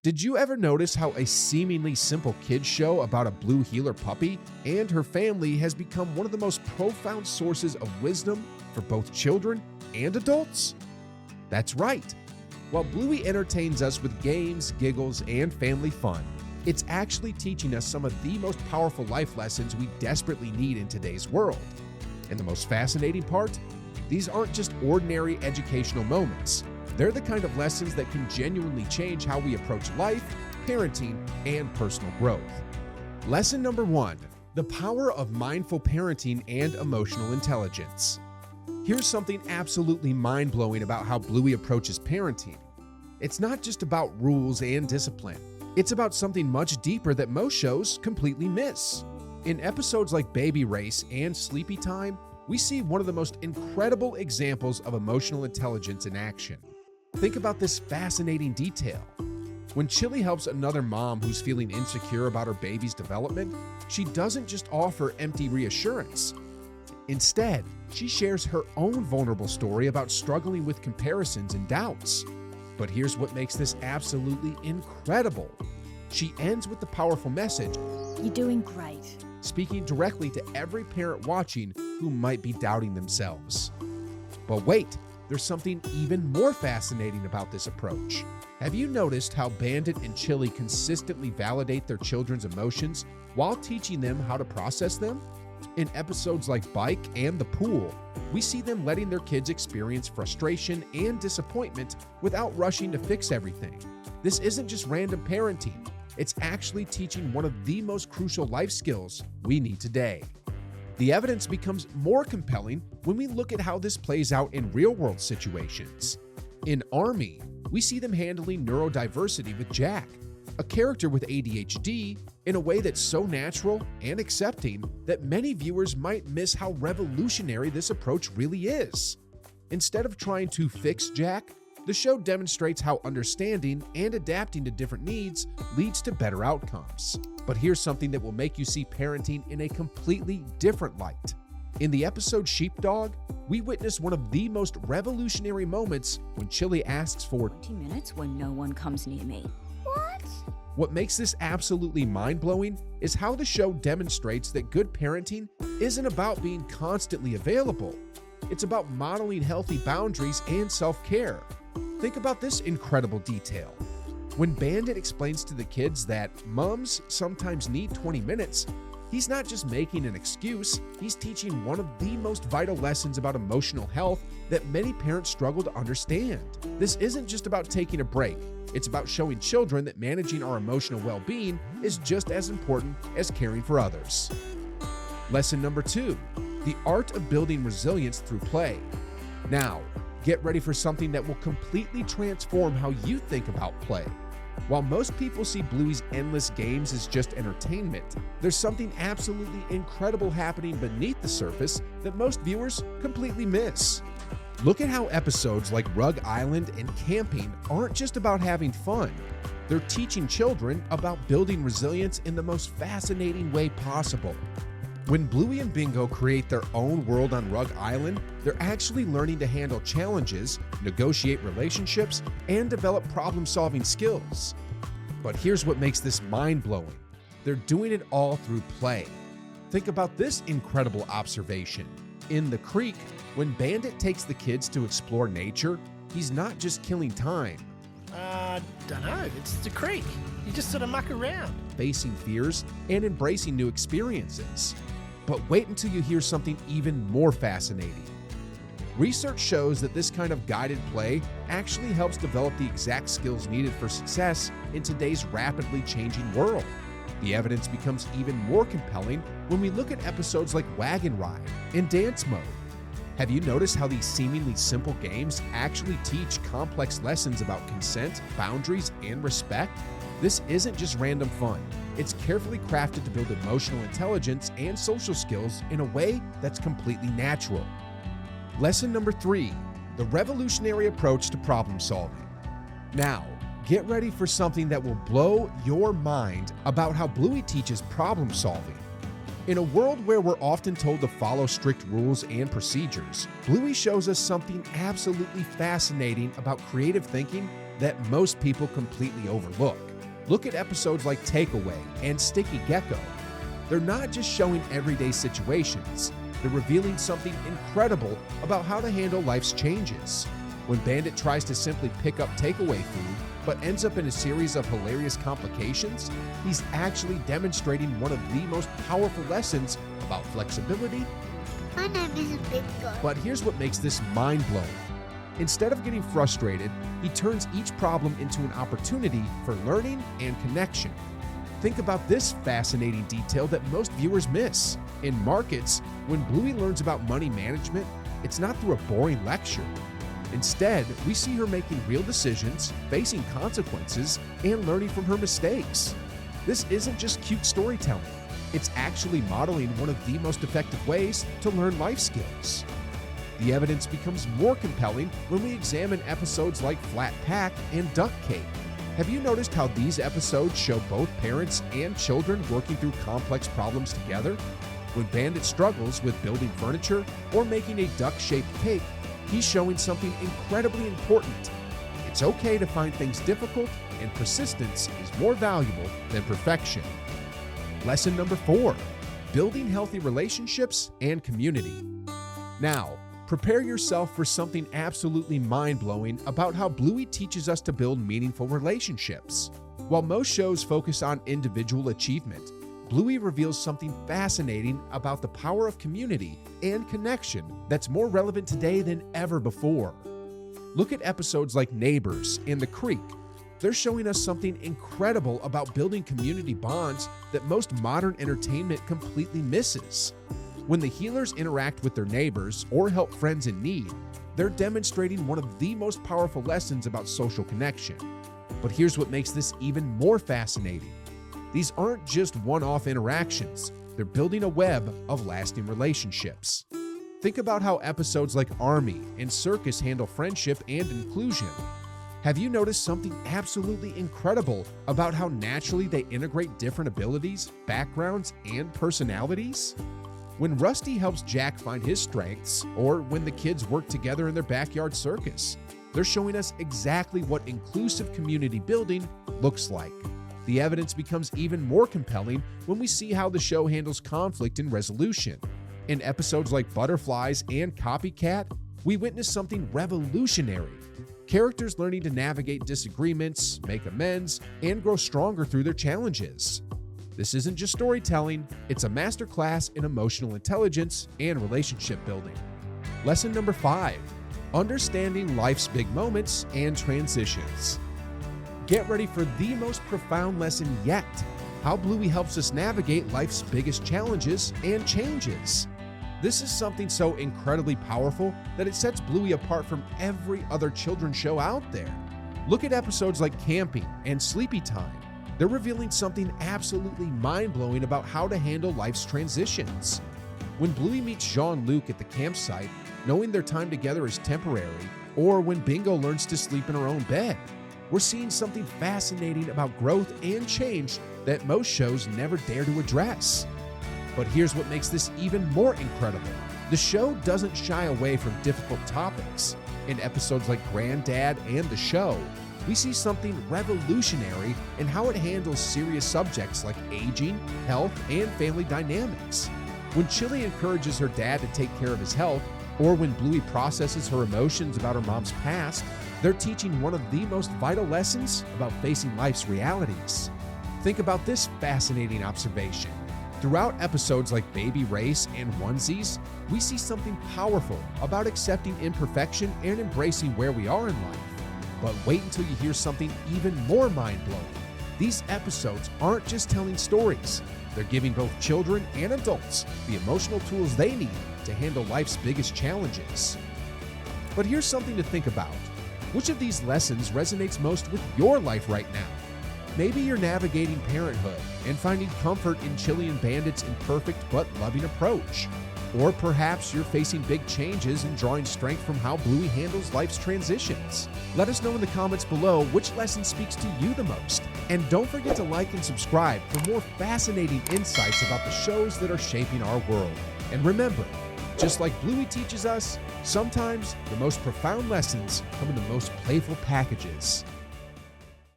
Did you ever notice how a seemingly simple kids show about a blue heeler puppy and her family has become one of the most profound sources of wisdom for both children and adults? That's right. While Bluey entertains us with games, giggles, and family fun, it's actually teaching us some of the most powerful life lessons we desperately need in today's world. And the most fascinating part? These aren't just ordinary educational moments. They're the kind of lessons that can genuinely change how we approach life, parenting, and personal growth. Lesson number 1, the power of mindful parenting and emotional intelligence. Here's something absolutely mind-blowing about how Bluey approaches parenting. It's not just about rules and discipline. It's about something much deeper that most shows completely miss. In episodes like Baby Race and Sleepy Time, we see one of the most incredible examples of emotional intelligence in action. Think about this fascinating detail. When Chili helps another mom who's feeling insecure about her baby's development, she doesn't just offer empty reassurance. Instead, she shares her own vulnerable story about struggling with comparisons and doubts. But here's what makes this absolutely incredible. She ends with the powerful message, "You're doing great," speaking directly to every parent watching who might be doubting themselves. But wait, there's something even more fascinating about this approach. Have you noticed how Bandit and Chili consistently validate their children's emotions while teaching them how to process them? In episodes like Bike and The Pool, we see them letting their kids experience frustration and disappointment without rushing to fix everything. This isn't just random parenting. It's actually teaching one of the most crucial life skills we need today. The evidence becomes more compelling when we look at how this plays out in real-world situations. In Army, we see them handling neurodiversity with Jack, a character with ADHD, in a way that's so natural and accepting that many viewers might miss how revolutionary this approach really is. Instead of trying to fix Jack, the show demonstrates how understanding and adapting to different needs leads to better outcomes. But here's something that will make you see parenting in a completely different light. In the episode Sheepdog, we witness one of the most revolutionary moments when Chili asks for 20 minutes when no one comes near me. What? What makes this absolutely mind-blowing is how the show demonstrates that good parenting isn't about being constantly available. It's about modeling healthy boundaries and self-care. Think about this incredible detail. When Bandit explains to the kids that moms sometimes need 20 minutes, he's not just making an excuse, he's teaching one of the most vital lessons about emotional health that many parents struggle to understand. This isn't just about taking a break. It's about showing children that managing our emotional well-being is just as important as caring for others. Lesson number 2, the art of building resilience through play. Now, get ready for something that will completely transform how you think about play. While most people see Bluey's endless games as just entertainment, there's something absolutely incredible happening beneath the surface that most viewers completely miss. Look at how episodes like Rug Island and camping aren't just about having fun. They're teaching children about building resilience in the most fascinating way possible. When Bluey and Bingo create their own world on Rug Island, they're actually learning to handle challenges, negotiate relationships, and develop problem-solving skills. But here's what makes this mind-blowing. They're doing it all through play. Think about this incredible observation. In The Creek, when Bandit takes the kids to explore nature, he's not just killing time. Dunno, it's the creek. You just sort of muck around. Facing fears and embracing new experiences. But wait until you hear something even more fascinating. Research shows that this kind of guided play actually helps develop the exact skills needed for success in today's rapidly changing world. The evidence becomes even more compelling when we look at episodes like Wagon Ride and Dance Mode. Have you noticed how these seemingly simple games actually teach complex lessons about consent, boundaries, and respect? This isn't just random fun. It's carefully crafted to build emotional intelligence and social skills in a way that's completely natural. Lesson number 3, the revolutionary approach to problem solving. Now, get ready for something that will blow your mind about how Bluey teaches problem solving. In a world where we're often told to follow strict rules and procedures, Bluey shows us something absolutely fascinating about creative thinking that most people completely overlook. Look at episodes like Takeaway and Sticky Gecko. They're not just showing everyday situations, they're revealing something incredible about how to handle life's changes. When Bandit tries to simply pick up takeaway food, but ends up in a series of hilarious complications, he's actually demonstrating one of the most powerful lessons about flexibility. My name isn't Big Guy. But here's what makes this mind-blowing. Instead of getting frustrated, he turns each problem into an opportunity for learning and connection. Think about this fascinating detail that most viewers miss. In markets, when Bluey learns about money management, it's not through a boring lecture. Instead, we see her making real decisions, facing consequences, and learning from her mistakes. This isn't just cute storytelling. It's actually modeling one of the most effective ways to learn life skills. The evidence becomes more compelling when we examine episodes like Flat Pack and Duct Cake. Have you noticed how these episodes show both parents and children working through complex problems together? When Bandit struggles with building furniture or making a duck-shaped cake, he's showing something incredibly important. It's okay to find things difficult, and persistence is more valuable than perfection. Lesson number 4, building healthy relationships and community. Now, prepare yourself for something absolutely mind-blowing about how Bluey teaches us to build meaningful relationships. While most shows focus on individual achievement, Bluey reveals something fascinating about the power of community and connection that's more relevant today than ever before. Look at episodes like Neighbors and The Creek. They're showing us something incredible about building community bonds that most modern entertainment completely misses. When the healers interact with their neighbors or help friends in need, they're demonstrating one of the most powerful lessons about social connection. But here's what makes this even more fascinating. These aren't just one-off interactions, they're building a web of lasting relationships. Think about how episodes like Army and Circus handle friendship and inclusion. Have you noticed something absolutely incredible about how naturally they integrate different abilities, backgrounds, and personalities? When Rusty helps Jack find his strengths, or when the kids work together in their backyard circus, they're showing us exactly what inclusive community building looks like. The evidence becomes even more compelling when we see how the show handles conflict and resolution. In episodes like Butterflies and Copycat, we witness something revolutionary. Characters learning to navigate disagreements, make amends, and grow stronger through their challenges. This isn't just storytelling, it's a masterclass in emotional intelligence and relationship building. Lesson number 5, understanding life's big moments and transitions. Get ready for the most profound lesson yet, how Bluey helps us navigate life's biggest challenges and changes. This is something so incredibly powerful that it sets Bluey apart from every other children's show out there. Look at episodes like Camping and Sleepy Time. They're revealing something absolutely mind-blowing about how to handle life's transitions. When Bluey meets Jean-Luc at the campsite, knowing their time together is temporary, or when Bingo learns to sleep in her own bed, we're seeing something fascinating about growth and change that most shows never dare to address. But here's what makes this even more incredible. The show doesn't shy away from difficult topics. In episodes like Granddad and The Show, we see something revolutionary in how it handles serious subjects like aging, health, and family dynamics. When Chili encourages her dad to take care of his health, or when Bluey processes her emotions about her mom's past, they're teaching one of the most vital lessons about facing life's realities. Think about this fascinating observation. Throughout episodes like Baby Race and Onesies, we see something powerful about accepting imperfection and embracing where we are in life. But wait until you hear something even more mind-blowing. These episodes aren't just telling stories. They're giving both children and adults the emotional tools they need to handle life's biggest challenges. But here's something to think about. Which of these lessons resonates most with your life right now? Maybe you're navigating parenthood and finding comfort in Chili and Bandit's imperfect but loving approach. Or perhaps you're facing big changes and drawing strength from how Bluey handles life's transitions. Let us know in the comments below which lesson speaks to you the most. And don't forget to like and subscribe for more fascinating insights about the shows that are shaping our world. And remember, just like Bluey teaches us, sometimes the most profound lessons come in the most playful packages.